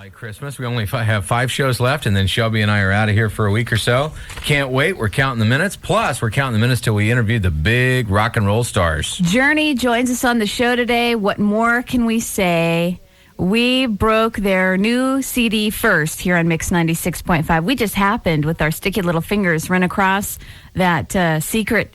Like Christmas. We only have 5 shows left, and then Shelby and I are out of here for a week or so. Can't wait. We're counting the minutes. Plus, we're counting the minutes till we interview the big rock and roll stars. Journey joins us on the show today. What more can we say? We broke their new CD first here on Mix 96.5. We just happened with our sticky little fingers run across that secret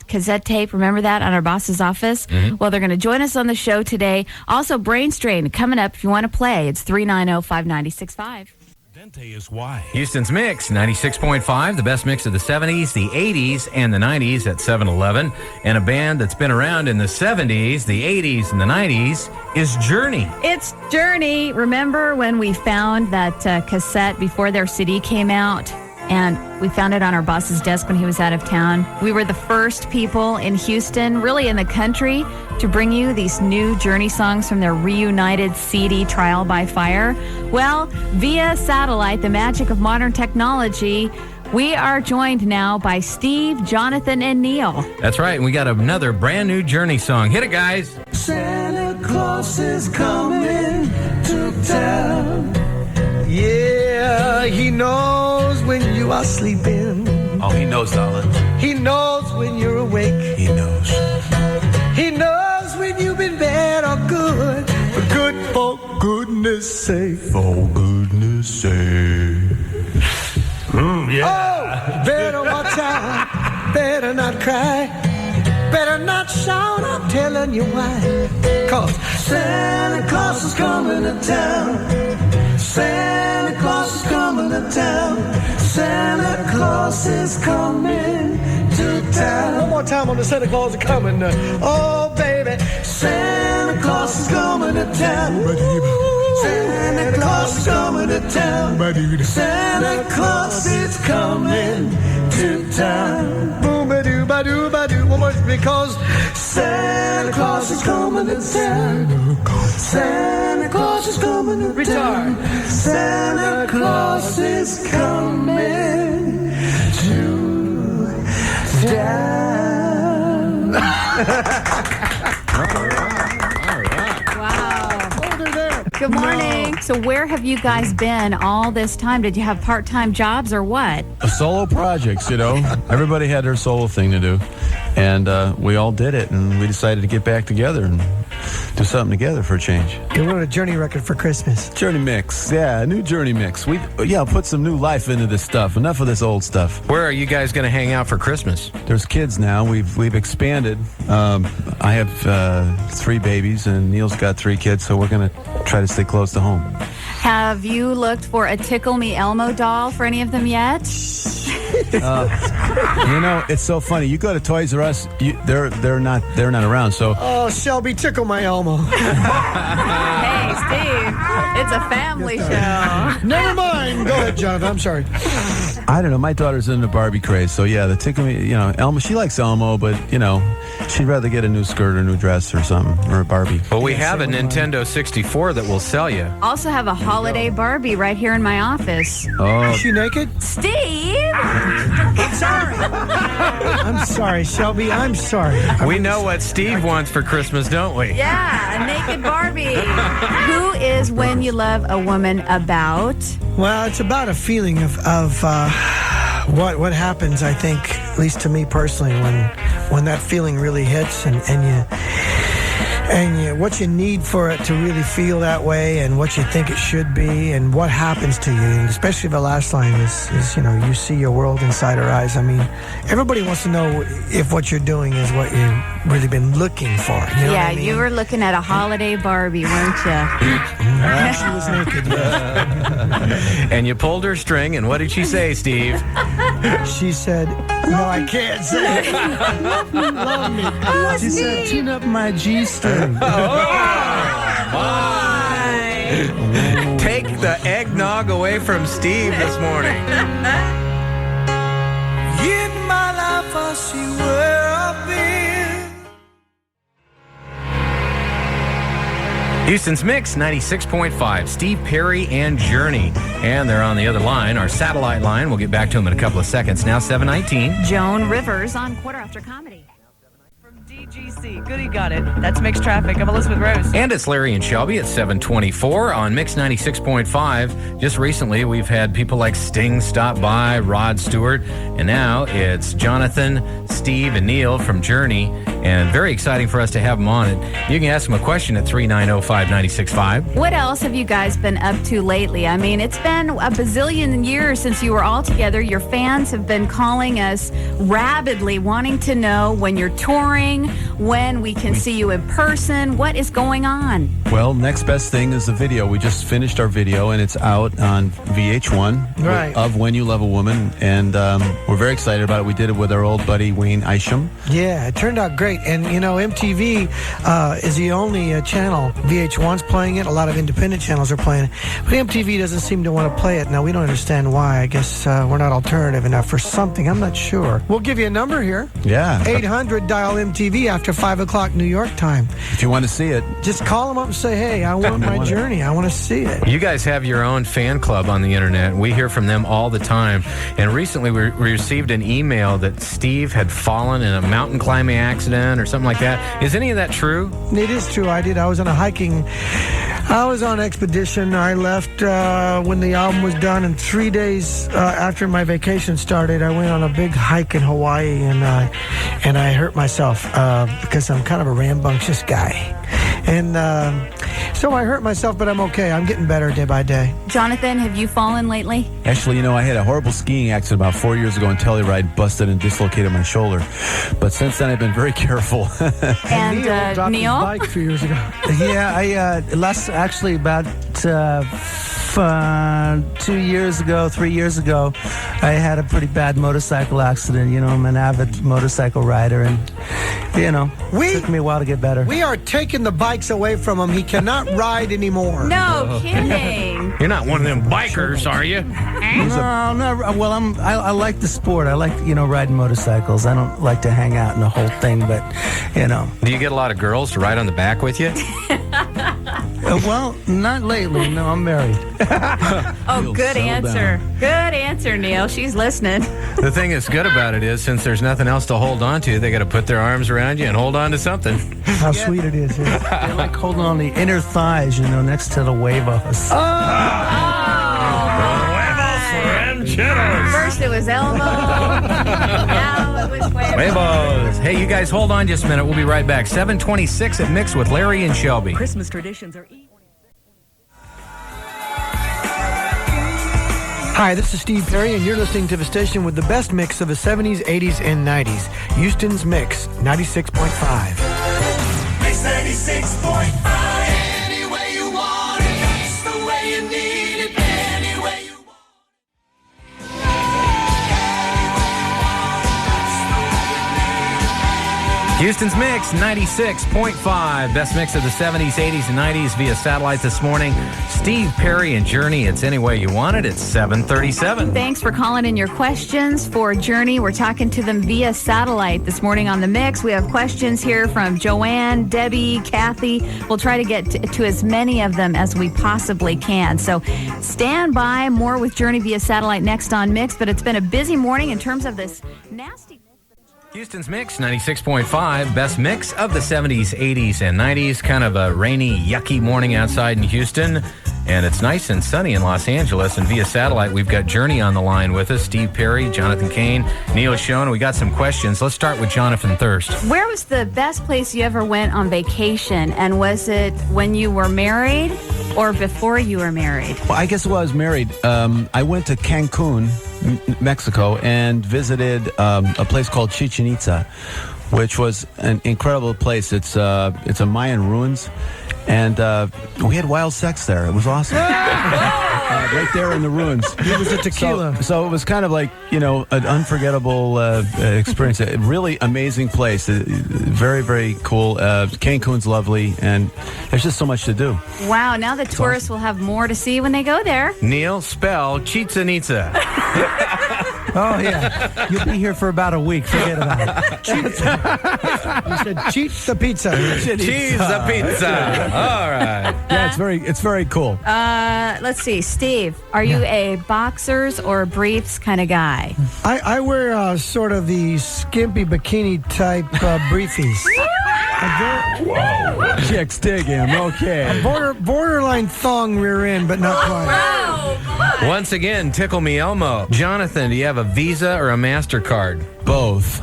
cassette tape. Remember that on our boss's office? Mm-hmm. Well, they're going to join us on the show today. Also, Brain Strain coming up if you want to play. It's 390-5965. Dente is why. Houston's Mix 96.5, the best mix of the 70s, the 80s, and the 90s at 7-Eleven. And a band that's been around in the 70s, the 80s, and the 90s is Journey. It's Journey. Remember when we found that cassette before their CD came out? And we found it on our boss's desk when he was out of town. We were the first people in Houston, really in the country, to bring you these new Journey songs from their reunited CD, Trial by Fire. Well, via satellite, the magic of modern technology, we are joined now by Steve, Jonathan, and Neil. That's right, and we got another brand new Journey song. Hit it, guys. Santa Claus is coming to town. Yeah, he knows when you are sleeping. Oh, he knows, darling. He knows when you're awake. He knows. He knows when you've been bad or good. But good for goodness sake. For goodness sake. Oh, better watch out. Better not cry. Better not shout. I'm telling you why. 'Cause Santa Claus is coming to town. Santa Claus is coming to town. Santa Claus is coming to town. One more time on the Santa Claus is coming. Oh, baby. Santa Claus is coming to town. Santa Claus is coming to town. Santa Claus is coming to town. Boom-a-doo-ba-doo-ba-doo. One more, because Santa Claus is coming to town. Santa Claus is coming to town. Santa Claus is coming to town. Wow. Good morning. So where have you guys been all this time? Did you have part-time jobs or what? Solo projects, you know. Everybody had their solo thing to do. And we all did it, and we decided to get back together and do something together for a change. You wrote a Journey record for Christmas. Journey mix. Yeah, a new Journey mix. We put some new life into this stuff. Enough of this old stuff. Where are you guys going to hang out for Christmas? There's kids now. We've expanded. I have 3 babies, and Neil's got 3 kids, so we're going to try to stay close to home. Have you looked for a Tickle Me Elmo doll for any of them yet? You know, it's so funny. You go to Toys R Us, they're not around. So Oh, Shelby, tickle my Elmo. Hey, Steve, it's a family show. Never mind. Go ahead, Jonathan. I'm sorry. I don't know. My daughter's in the Barbie craze, so yeah, the tickle me. You know, Elmo. She likes Elmo, but you know, she'd rather get a new skirt or a new dress or something, or a Barbie. Well, we have a Nintendo 64 that will sell you. Also have a holiday Barbie right here in my office. Oh, Is she naked? Steve! I'm sorry. I'm sorry, Shelby. I'm sorry. We know what Steve wants for Christmas, don't we? Yeah, a naked Barbie. Who is When You Love a Woman about? Well, it's about a feeling of what happens, I think, at least to me personally, when that feeling really hits and you what you need for it to really feel that way and what you think it should be and what happens to you. And especially the last line is you know, you see your world inside her eyes. I mean, everybody wants to know if what you're doing is what you've really been looking for. You know what I mean? You were looking at a holiday Barbie, weren't you? She was naked, yes. And you pulled her string, and what did she say, Steve? She said, no, I can't say it. Love me. She said, tune up my G-string. Take the eggnog away from Steve this morning. In my life, I see where I've been. Houston's Mix 96.5, Steve Perry and Journey. And they're on the other line, our satellite line. We'll get back to them in a couple of seconds. Now 7:19. Joan Rivers on Quarter After Comedy. From DJ WGC. Goody got it. That's Mixed Traffic. I'm Elizabeth Rose. And it's Larry and Shelby at 724 on Mix 96.5. Just recently, we've had people like Sting stop by, Rod Stewart, and now it's Jonathan, Steve, and Neil from Journey. And very exciting for us to have them on. And you can ask them a question at 390-5965. What else have you guys been up to lately? I mean, it's been a bazillion years since you were all together. Your fans have been calling us rabidly, wanting to know when you're touring, when we can see you in person. What is going on? Well, next best thing is the video. We just finished our video, and it's out on VH1 Right. of When You Love a Woman, and we're very excited about it. We did it with our old buddy Wayne Isham. Yeah, it turned out great. And, you know, MTV is the only channel. VH1's playing it. A lot of independent channels are playing it. But MTV doesn't seem to want to play it. Now, we don't understand why. I guess we're not alternative enough for something. I'm not sure. We'll give you a number here. Yeah. 800 dial MTV after 5 o'clock New York time. If you want to see it, Just call them up and say, hey, I want my journey. I want to see it. You guys have your own fan club on the internet. We hear from them all the time. And recently we received an email that Steve had fallen in a mountain climbing accident or something like that. Is any of that true? It is true. I did. I was on an expedition. I left when the album was done, and 3 days after my vacation started, I went on a big hike in Hawaii, and I hurt myself because I'm kind of a rambunctious guy. And so I hurt myself, but I'm okay. I'm getting better day by day. Jonathan, have you fallen lately? actually, you know, I had a horrible skiing accident about 4 years ago in Telluride, busted and dislocated my shoulder. But since then, I've been very careful. And Neil dropped his Neil? bike a few years ago. Yeah, actually about 2 years ago, 3 years ago, I had a pretty bad motorcycle accident. You know, I'm an avid motorcycle rider, and, you know, it took me a while to get better. We are taking the bikes away from him. He cannot ride anymore. No kidding. You're not one of them bikers, are you? No, well, I like the sport. I like, you know, riding motorcycles. I don't like to hang out in the whole thing, but, you know. Do you get a lot of girls to ride on the back with you? Well, not lately. No, I'm married. Oh, Neil, good settle answer. down. Good answer, Neil. She's listening. The thing that's good about it is, since there's nothing else to hold on to, they got to put their arms around you and hold on to something. How sweet it is. Yeah. They like holding on the inner thighs, you know, next to the huevos. First it was Elmo. Now it was Huevos. Huevos. Hey, you guys, hold on just a minute. We'll be right back. 7:26 at Mix with Larry and Shelby. Christmas traditions are Hi, this is Steve Perry, and you're listening to the station with the best mix of the 70s, 80s, and 90s. Houston's Mix, 96.5. Mix 96.5. Any way you want it, it's the way you need it. Any way you want Houston's Mix, 96.5. Best mix of the 70s, 80s, and 90s via satellite this morning. Steve Perry and Journey. It's Any Way You Want It. It's 7:37. Thanks for calling in your questions for Journey. We're talking to them via satellite this morning on the Mix. We have questions here from Joanne, Debbie, Kathy. We'll try to get to as many of them as we possibly can. So stand by. More with Journey via satellite next on Mix. But it's been a busy morning in terms of this nasty... Houston's Mix, 96.5. Best mix of the 70s, 80s, and 90s. Kind of a rainy, yucky morning outside in Houston. And it's nice and sunny in Los Angeles. And via satellite, we've got Journey on the line with us. Steve Perry, Jonathan Kane, Neil Schoen. We got some questions. Let's start with Jonathan Thirst. Where was the best place you ever went on vacation? And was it when you were married or before you were married? Well, I guess while I was married, I went to Cancun, Mexico, and visited a place called Chichen Itza, which was an incredible place. It's a Mayan ruins, and we had wild sex there. It was awesome. Right there in the ruins. It was a tequila. So it was kind of like, you know, an unforgettable experience. A really amazing place. Very, very cool. Cancun's lovely, and there's just so much to do. Wow, now the tourists will have more to see when they go there. Neil, spell Chichen Itza. Oh, yeah. You'll be here for about a week. Forget about it. You said cheat the pizza. Cheese the pizza. All right. Yeah, it's very cool. Let's see, Steve, are you a boxers or briefs kind of guy? I wear sort of the skimpy bikini type briefies. Chicks dig him. Okay. Borderline thong rear end, but not quite. Once again, Tickle Me Elmo. Jonathan, do you have a Visa or a MasterCard? Both.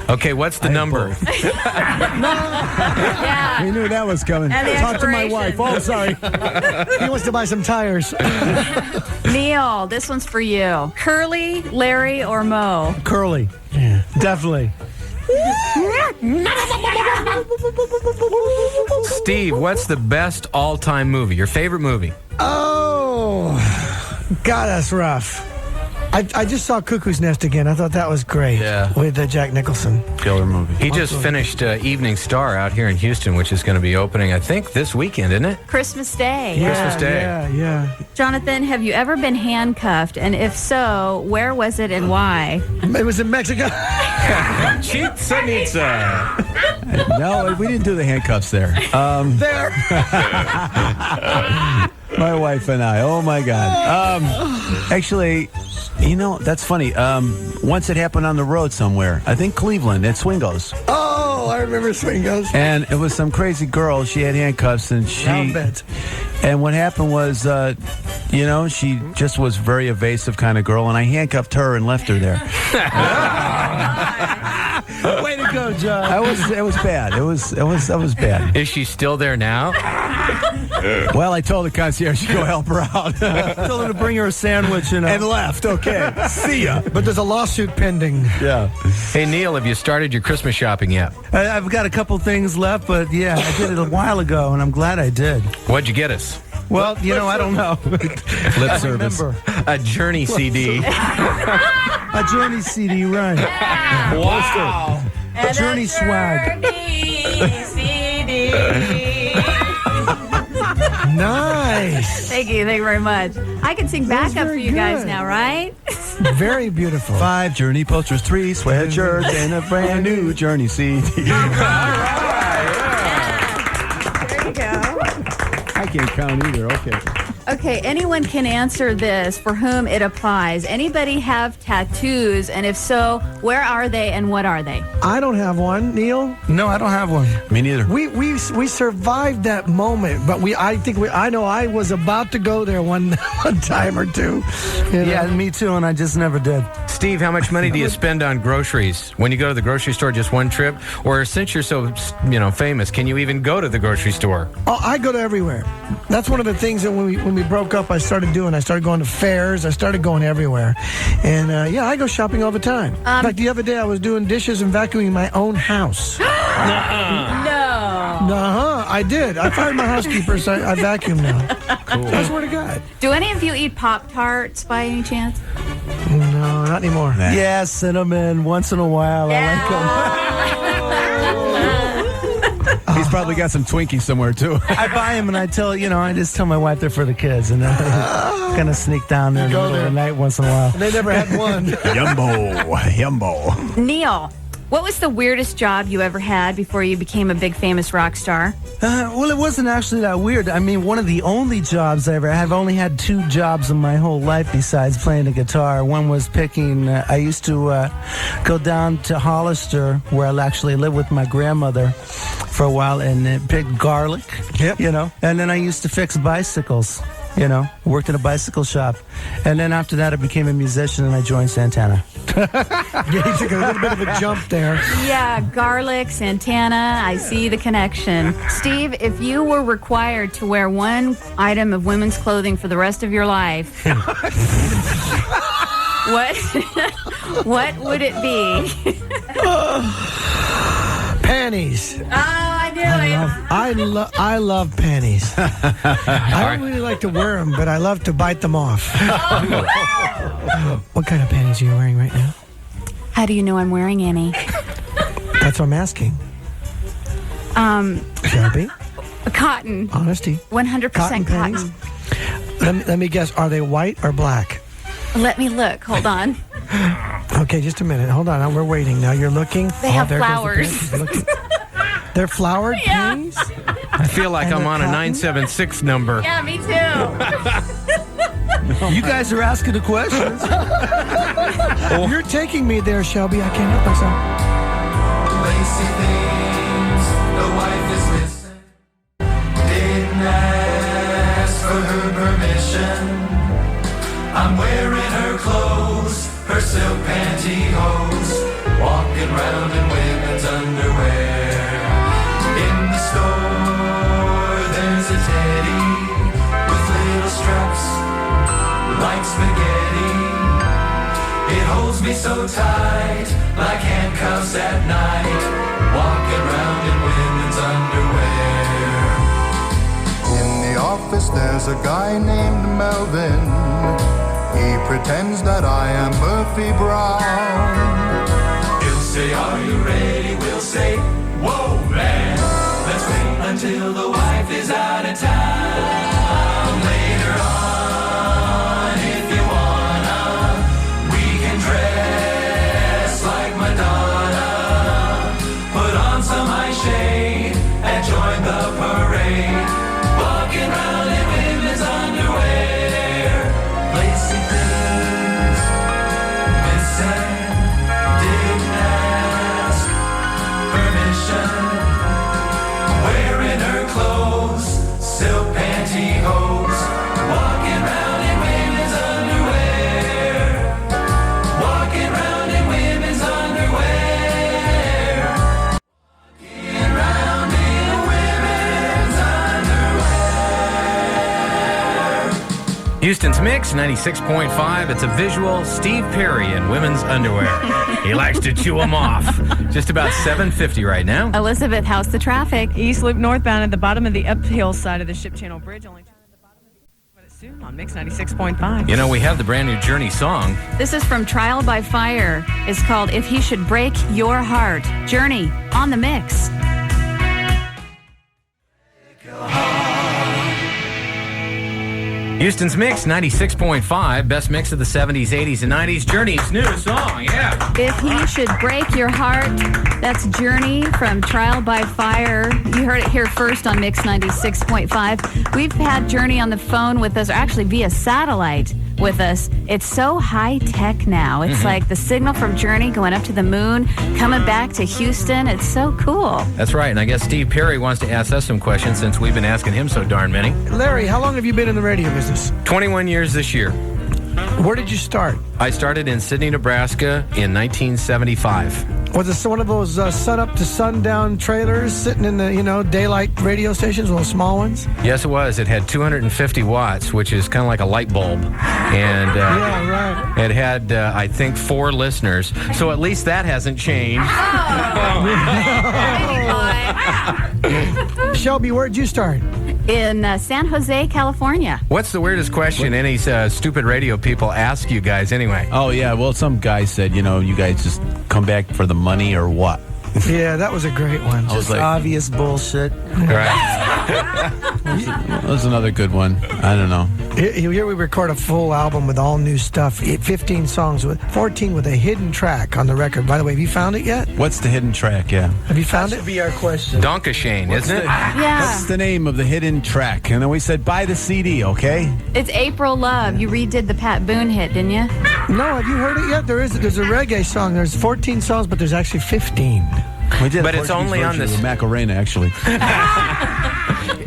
Okay, what's the number? Yeah. We knew that was coming. And the Talk to my expiration. wife. Oh, sorry. He wants to buy some tires. Neil, this one's for you. Curly, Larry, or Mo? Curly. Yeah. Definitely. Steve, what's the best all-time movie? Your favorite movie? Oh, God, that's rough. I just saw Cuckoo's Nest again. I thought that was great. Yeah. With Jack Nicholson. Killer movie. He just finished Evening Star out here in Houston, which is going to be opening, I think, this weekend, isn't it? Christmas Day. Christmas Day. Yeah. Jonathan, have you ever been handcuffed? And if so, where was it and why? It was in Mexico. Chichen Itza. No, we didn't do the handcuffs there. There. My wife and I. Oh, my God. Actually, you know, that's funny. Once it happened on the road somewhere. I think Cleveland at Swingos. Oh, I remember Swingos. And it was some crazy girl. She had handcuffs, and Round beds. And what happened was, you know, she just was very evasive kind of girl, and I handcuffed her and left her there. Way to go, John. It was bad. It was bad. Is she still there now? Well, I told the concierge to go help her out. Told her to bring her a sandwich and left. Okay. See ya. But there's a lawsuit pending. Yeah. Hey, Neil, have you started your Christmas shopping yet? I've got a couple things left, but yeah, I did it a while ago, and I'm glad I did. What'd you get us? Well, you know, I don't know. Lip service. Remember, A Journey CD. a Journey CD, right? Wow. A Journey swag. Nice. Thank you very much. I can sing backup for very you guys good. now, right? Very beautiful. 5 Journey posters, 3 sweatshirts, and a brand new Journey CD. There you go. I can't count either. Okay. Okay, anyone can answer this for whom it applies. Anybody have tattoos? And if so, where are they and what are they? I don't have one, Neil. No, I don't have one. Me neither. We survived that moment, but I know I was about to go there one time or two. You know? Yeah, me too, and I just never did. Steve, how much money do you spend on groceries? When you go to the grocery store, just one trip? Or since you're so, famous, can you even go to the grocery store? Oh, I go to everywhere. That's one of the things that when we broke up, I started doing. I started going to fairs. I started going everywhere. And I go shopping all the time. In fact, the other day I was doing dishes and vacuuming my own house. No. I did. I fired my housekeeper, so I vacuum now. Cool. I swear to God. Do any of you eat Pop-Tarts by any chance? No, not anymore. Yeah, cinnamon, once in a while. I like them. He's probably got some Twinkies somewhere, too. I buy them, and I just tell my wife they're for the kids, and then I kind of sneak down there in the middle of the night once in a while. They never had one. Yumbo. Neil, what was the weirdest job you ever had before you became a big famous rock star? Well, it wasn't actually that weird. I mean, one of the only jobs I ever had. I've only had 2 jobs in my whole life besides playing the guitar. One was picking. I used to go down to Hollister, where I actually lived with my grandmother for a while, and pick garlic. Yep. And then I used to fix bicycles. Worked in a bicycle shop. And then after that, I became a musician, and I joined Santana. Yeah, he took a little bit of a jump there. Yeah, garlic, Santana, I see the connection. Steve, if you were required to wear one item of women's clothing for the rest of your life, what would it be? Panties. Oh, I knew it. I love panties. I don't really like to wear them, but I love to bite them off. What kind of panties are you wearing right now? How do you know I'm wearing any? That's what I'm asking. Shelby? Cotton. Honesty. 100% Cotton cotton. panties? Let me guess. Are they white or black? Let me look. Hold on. Okay, just a minute. Hold on. We're waiting. Now you're looking. They have there goes the flowers. panties. Looking. They're flowered panties? I feel like And I'm they're on a cotton? 976 number. Yeah, me too. You guys are asking the questions. You're taking me there, Shelby. I can't help myself. Lacy things the wife is missing. Didn't ask for her permission. I'm wearing her clothes, her silk pantyhose, walking round in women's underwear. In the store, there's a teddy with little straps like spaghetti. It holds me so tight, like handcuffs at night, walking round in women's underwear. In the office there's a guy named Melvin. He pretends that I am Murphy Brown. He'll say, are you ready? We'll say, whoa, man. Let's wait until the wife is out of town. Later on, if you wanna, we can dress like Madonna. Put on some eye shade and join the parade. Walking around in women's underwear. Lacy things, missing. Didn't ask permission. Wearing her clothes, silk pantyhose, walking round in women's underwear. Walking round in women's underwear. Walking round in women's underwear. Houston's Mix, 96.5. It's a visual Steve Perry in women's underwear. He likes to chew them off. Just about 7:50 right now. Elizabeth, how's the traffic? East Loop northbound at the bottom of the uphill side of the Ship Channel Bridge. Only turn at the bottom of the but it's soon on Mix 96.5. You know, we have the brand new Journey song. This is from Trial by Fire. It's called If He Should Break Your Heart. Journey on the Mix. Houston's Mix, 96.5. Best mix of the 70s, 80s, and 90s. Journey's new song, yeah. If He Should Break Your Heart. That's Journey from Trial by Fire. You heard it here first on Mix 96.5. We've had Journey on the phone with us, or actually via satellite with us. It's so high tech now. It's like the signal from Journey going up to the moon, coming back to Houston. It's so cool. That's right, and I guess Steve Perry wants to ask us some questions since we've been asking him so darn many. Larry, how long have you been in the radio business? 21 years this year. Where did you start? I started in Sydney, Nebraska in 1975. Was it one of those sun up to sundown trailers sitting in the, daylight radio stations, those small ones? Yes, it was. It had 250 watts, which is kind of like a light bulb. And Yeah, right. it had, I think, 4 listeners. So at least that hasn't changed. Shelby, where'd you start? In San Jose, California. What's the weirdest question any stupid radio people ask you guys anyway? Oh, yeah. Well, some guy said, you guys just come back for the money or what? Yeah, that was a great one. I was Just like, obvious bullshit. Right. that was another good one. I don't know. Here we record a full album with all new stuff. 15 songs, 14 with a hidden track on the record. By the way, have you found it yet? What's the hidden track? Yeah. Have you found That it? should be our question. Donkashane, isn't it? Yeah. What's the name of the hidden track? And then we said, buy the CD, okay? It's April Love. You redid the Pat Boone hit, didn't you? No, have you heard it yet? There's a reggae song. There's 14 songs, but there's actually 15. We did But a it's Portuguese only on version this- of Macarena, actually.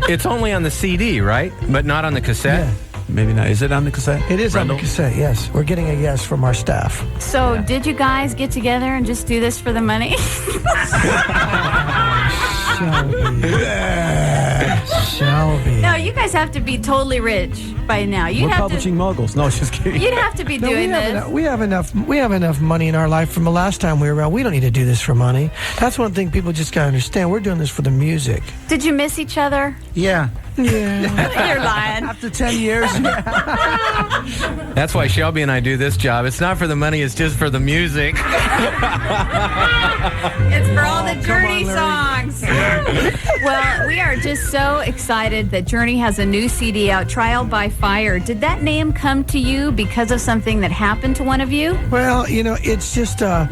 It's only on the CD, right? But not on the cassette? Yeah. Maybe not. Is it on the cassette? It is on the Brendel? cassette, yes. We're getting a yes from our staff. So, did you guys get together and just do this for the money? Shelby. No, you guys have to be totally rich by now. We're publishing moguls. No, just kidding. You'd have to be No, doing this. we have enough money in our life from the last time we were around. We don't need to do this for money. That's one thing people just gotta understand. We're doing this for the music. Did you miss each other? Yeah. Yeah. You're lying. After 10 years. That's why Shelby and I do this job. It's not for the money, it's just for the music. It's for all the Journey songs. Well, we are just so excited that Journey has a new CD out, Trial by Fire. Did that name come to you because of something that happened to one of you? Well, it's just a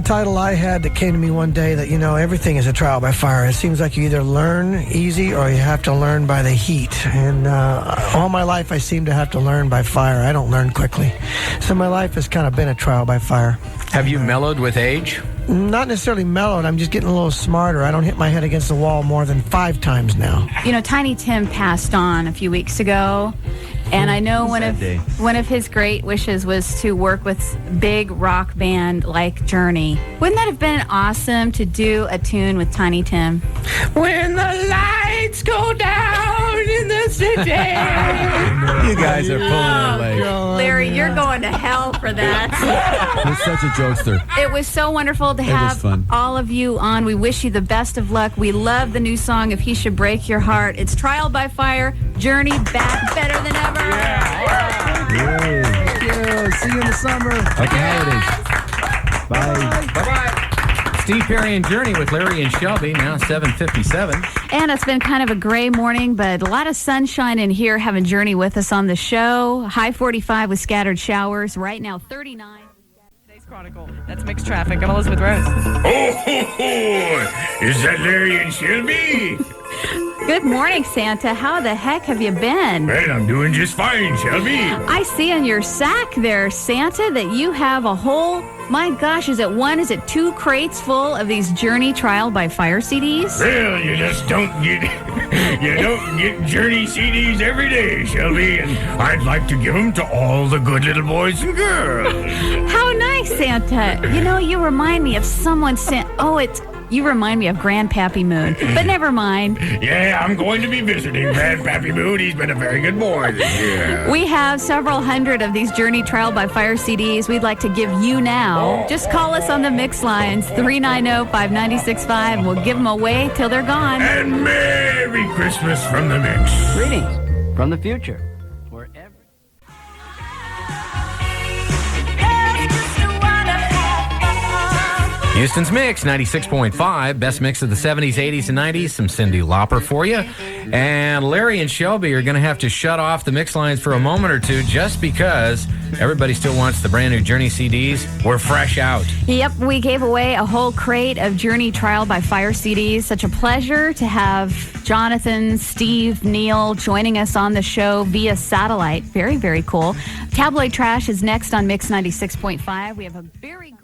title I had that came to me one day that, everything is a trial by fire. It seems like you either learn easy or you have to learn by the heat. And all my life I seem to have to learn by fire. I don't learn quickly. So my life has kind of been a trial by fire. Have you mellowed with age? not necessarily mellowed. I'm just getting a little smarter. I don't hit my head against the wall more than 5 times now. You know, Tiny Tim passed on a few weeks ago, and I know one of his great wishes was to work with big rock band like Journey. Wouldn't that have been awesome to do a tune with Tiny Tim? When the lights go down in the city. You guys are pulling our leg. Larry, you're going to hell for that. You're such a jokester. It was so wonderful to was have fun. all of you on. We wish you the best of luck. We love the new song, If He Should Break Your Heart. It's Trial by Fire, Journey back better than ever. Thank you. See you in the summer. Happy holidays. Bye. Bye-bye. Steve Perry and Journey with Larry and Shelby, now 7:57. And it's been kind of a gray morning, but a lot of sunshine in here having Journey with us on the show. High 45 with scattered showers. Right now, 39. Today's Chronicle. That's Mixed Traffic. I'm Elizabeth Rose. Is that Larry and Shelby? Good morning, Santa. How the heck have you been? Well, I'm doing just fine, Shelby. I see on your sack there, Santa, that you have a whole, my gosh, is it 2 crates full of these Journey Trial by Fire CDs? Well, you just don't get Journey CDs every day, Shelby, and I'd like to give them to all the good little boys and girls. How nice, Santa. You know, you remind me of someone sent, you remind me of Grandpappy Moon, but never mind. Yeah, I'm going to be visiting Grandpappy Moon. He's been a very good boy this year. We have several hundred of these Journey Trial by Fire CDs we'd like to give you now. Just call us on the mix lines, 390-5965. We'll give them away till they're gone. And Merry Christmas from the Mix. Greetings from the future. Houston's Mix, 96.5. Best mix of the 70s, 80s, and 90s. Some Cyndi Lauper for you. And Larry and Shelby are going to have to shut off the mix lines for a moment or two just because everybody still wants the brand new Journey CDs. We're fresh out. Yep, we gave away a whole crate of Journey Trial by Fire CDs. Such a pleasure to have Jonathan, Steve, Neil joining us on the show via satellite. Very, very cool. Tabloid Trash is next on Mix 96.5. We have a very